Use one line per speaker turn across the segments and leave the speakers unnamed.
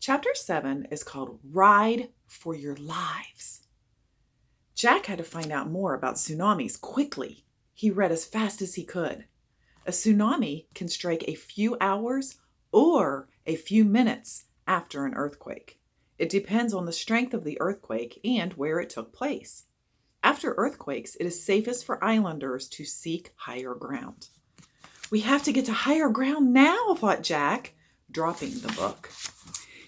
Chapter 7 is called Ride for Your Lives. Jack had to find out more about tsunamis quickly. He read as fast as he could. A tsunami can strike a few hours or a few minutes after an earthquake. It depends on the strength of the earthquake and where it took place. After earthquakes, it is safest for islanders to seek higher ground. We have to get to higher ground now, thought Jack, dropping the book.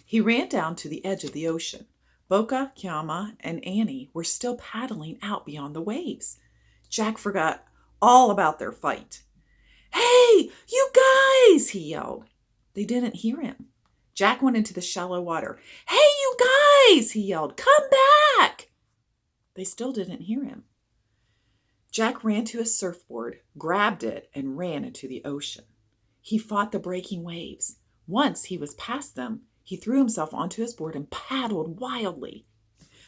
He ran down to the edge of the ocean. Boca, Kiama, and Annie were still paddling out beyond the waves. Jack forgot all about their fight. "Hey, you guys!" he yelled. They didn't hear him. Jack went into the shallow water. "Hey, you guys!" he yelled. "Come back!" They still didn't hear him. Jack ran to his surfboard, grabbed it, and ran into the ocean. He fought the breaking waves. Once he was past them, he threw himself onto his board and paddled wildly.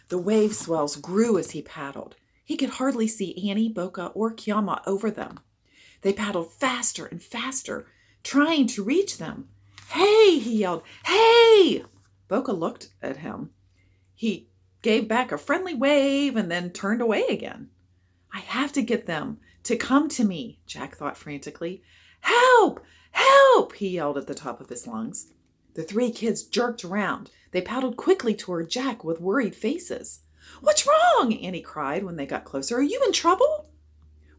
The wave swells grew as he paddled. He could hardly see Annie, Boca, or Kiama over them. They paddled faster and faster, trying to reach them. "Hey!" he yelled. "Hey!" Boca looked at him. He gave back a friendly wave and then turned away again. "I have to get them to come to me," Jack thought frantically. "Help! Help!" he yelled at the top of his lungs. The three kids jerked around. They paddled quickly toward Jack with worried faces. "What's wrong?" Annie cried when they got closer. "Are you in trouble?"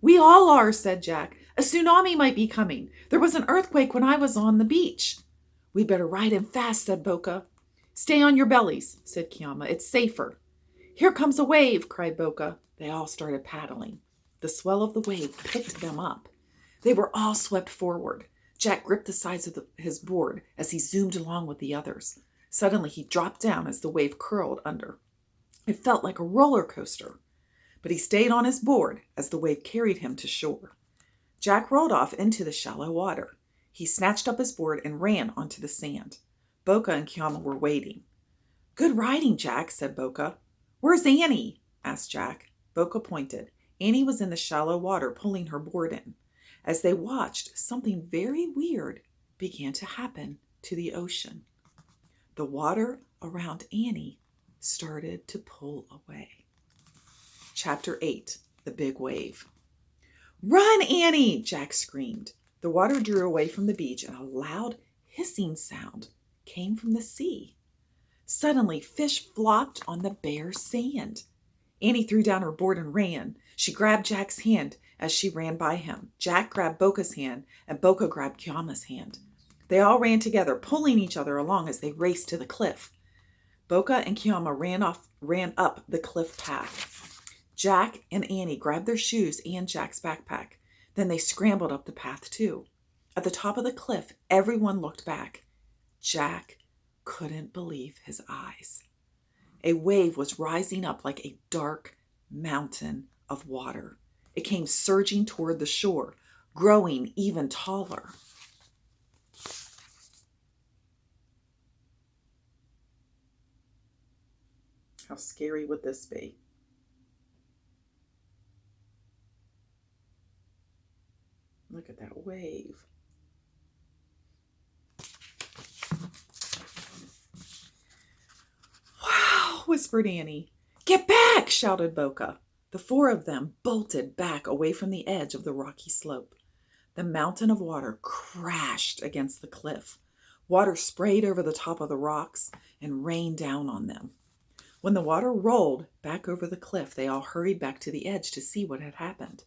"We all are," said Jack. "A tsunami might be coming. There was an earthquake when I was on the beach." "We'd better ride in fast," said Boca. "Stay on your bellies," said Kiama. "It's safer." "Here comes a wave," cried Boca. They all started paddling. The swell of the wave picked them up. They were all swept forward. Jack gripped the sides of his board as he zoomed along with the others. Suddenly he dropped down as the wave curled under. It felt like a roller coaster, but he stayed on his board as the wave carried him to shore. Jack rolled off into the shallow water. He snatched up his board and ran onto the sand. Boca and Kiama were waiting. "Good riding, Jack," said Boca. "Where's Annie?" asked Jack. Boca pointed. Annie was in the shallow water pulling her board in. As they watched, something very weird began to happen to the ocean. The water around Annie started to pull away. Chapter 8, The Big Wave. "Run, Annie!" Jack screamed. The water drew away from the beach and a loud hissing sound came from the sea. Suddenly, fish flopped on the bare sand. Annie threw down her board and ran. She grabbed Jack's hand as she ran by him. Jack grabbed Boca's hand, and Boca grabbed Kiama's hand. They all ran together, pulling each other along as they raced to the cliff. Boca and Kiama ran up the cliff path. Jack and Annie grabbed their shoes and Jack's backpack. Then they scrambled up the path too. At the top of the cliff, everyone looked back. Jack couldn't believe his eyes. A wave was rising up like a dark mountain of water. It came surging toward the shore, growing even taller. How scary would this be? Look at that wave. "Wow," whispered Annie. "Get back," shouted Boca. The four of them bolted back away from the edge of the rocky slope. The mountain of water crashed against the cliff. Water sprayed over the top of the rocks and rained down on them. When the water rolled back over the cliff, they all hurried back to the edge to see what had happened.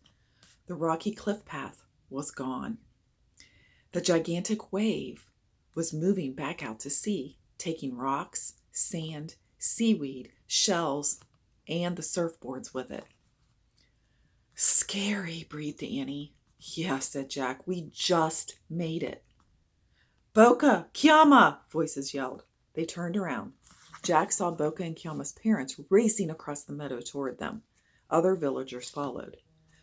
The rocky cliff path was gone. The gigantic wave was moving back out to sea, taking rocks, sand, seaweed, shells, and the surfboards with it. "Scary," breathed Annie. "Yeah," said Jack. "We just made it." "Boca! Kiama!" voices yelled. They turned around. Jack saw Boca and Kiama's parents racing across the meadow toward them. Other villagers followed.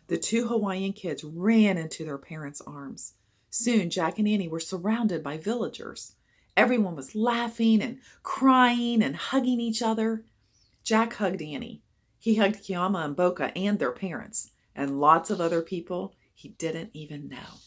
The two Hawaiian kids ran into their parents' arms. Soon, Jack and Annie were surrounded by villagers. Everyone was laughing and crying and hugging each other. Jack hugged Annie. He hugged Kiama and Boca and their parents, and lots of other people he didn't even know.